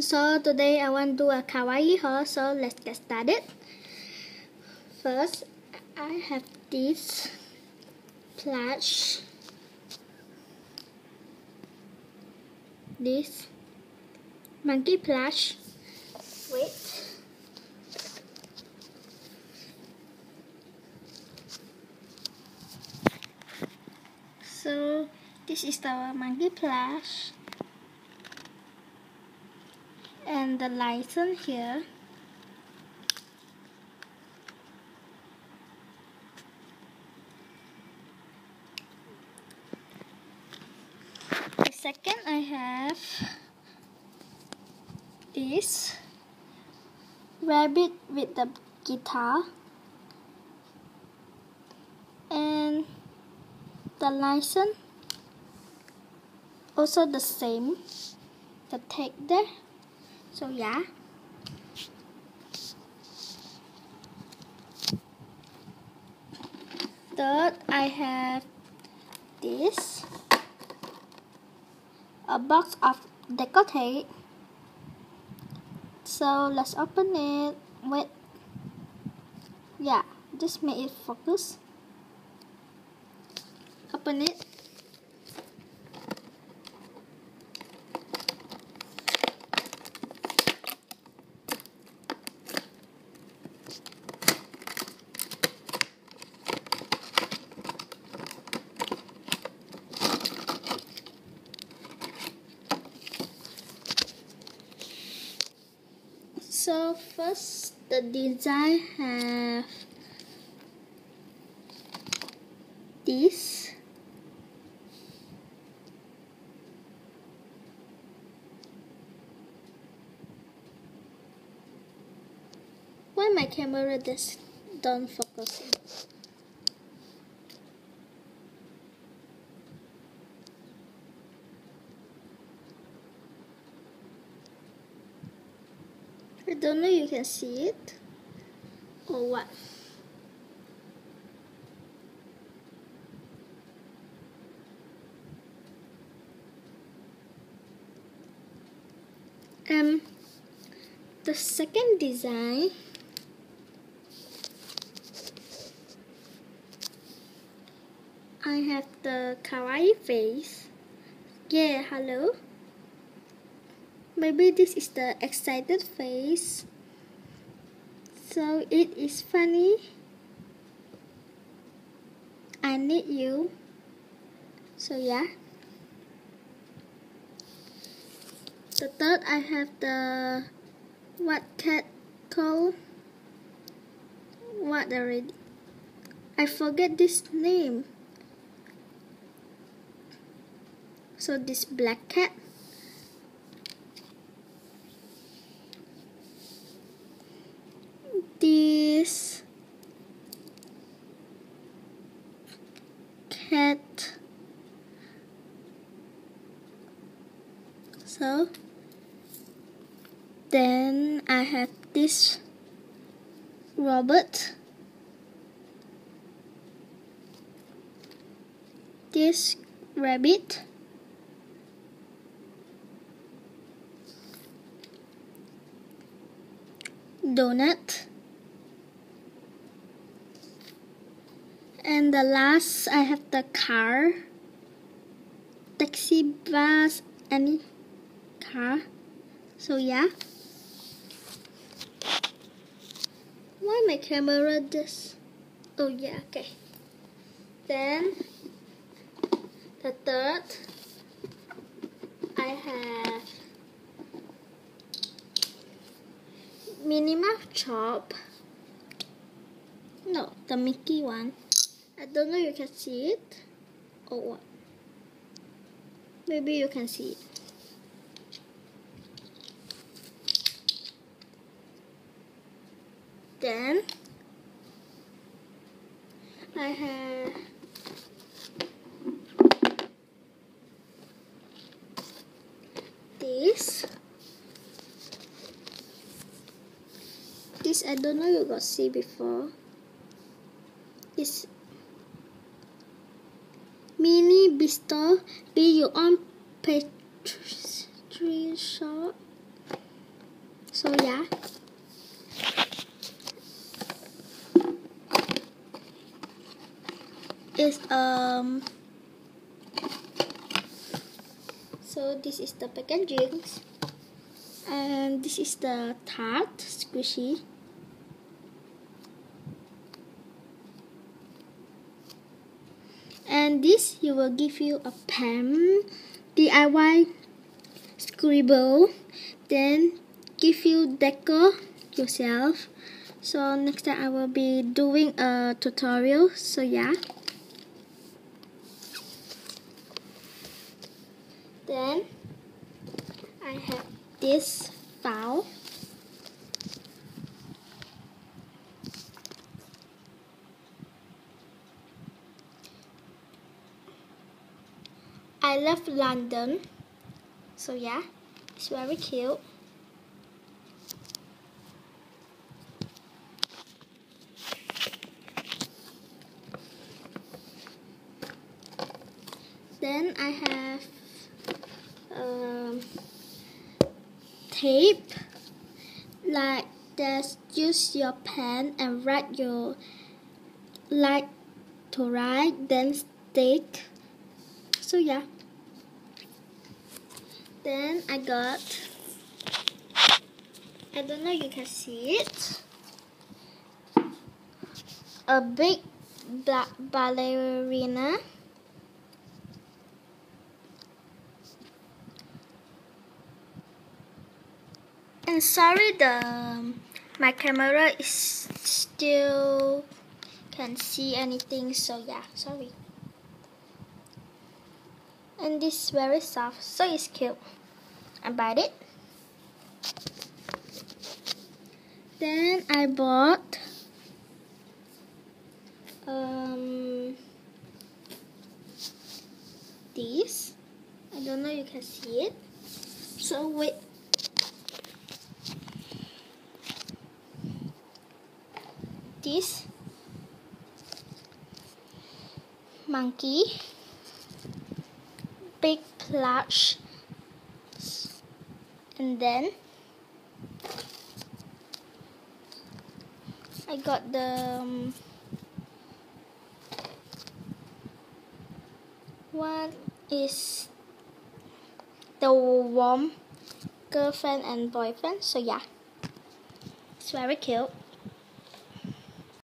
So today I want to do a kawaii haul, so let's get started. First, I have this plush, this monkey plush. Wait. So this is the monkey plush. And the license here. The second I have this rabbit with the guitar. And the license also the same. The tag there. So yeah. Third, I have this, a box of deco tape. So let's open it. Wait. Yeah, just make it focus. Open it. So first, the design have this. Why my camera just don't focus? I don't know you can see it or what. The second design I have the kawaii face. Yeah, hello. Maybe this is the excited face. So it is funny. I need you. So yeah. The third I have the what cat called? What already? I forget this name. So this black cat. This cat. So then I have this robot, this rabbit, donut, and the last I have the car, taxi, bus, any car. So yeah. Why my camera just? Oh yeah, okay. Then the third I have Minnie Mouse Chop. No, the Mickey one. I don't know you can see it or what. Maybe you can see it. Then I have this. This I don't know you got see before. It's Mini Bistro. Be your own pastry shop. So yeah. It's so this is the packaging, and this is the tart squishy. And this will give you a pen DIY scribble, then give you decor yourself. So next time I will be doing a tutorial. So yeah. Then I have this file. I love London. So yeah, it's very cute. Then I have tape, like just use your pen and write your like to write, then stick. So yeah. Then I got, I don't know you can see it, a big black ballerina. And sorry, my camera is still can't see anything, so yeah, sorry. And this is very soft, so it's cute. I bought it. Then I bought this. I don't know you can see it. So wait. This monkey, big plush, and then I got the one is the warm girlfriend and boyfriend. So yeah, it's very cute.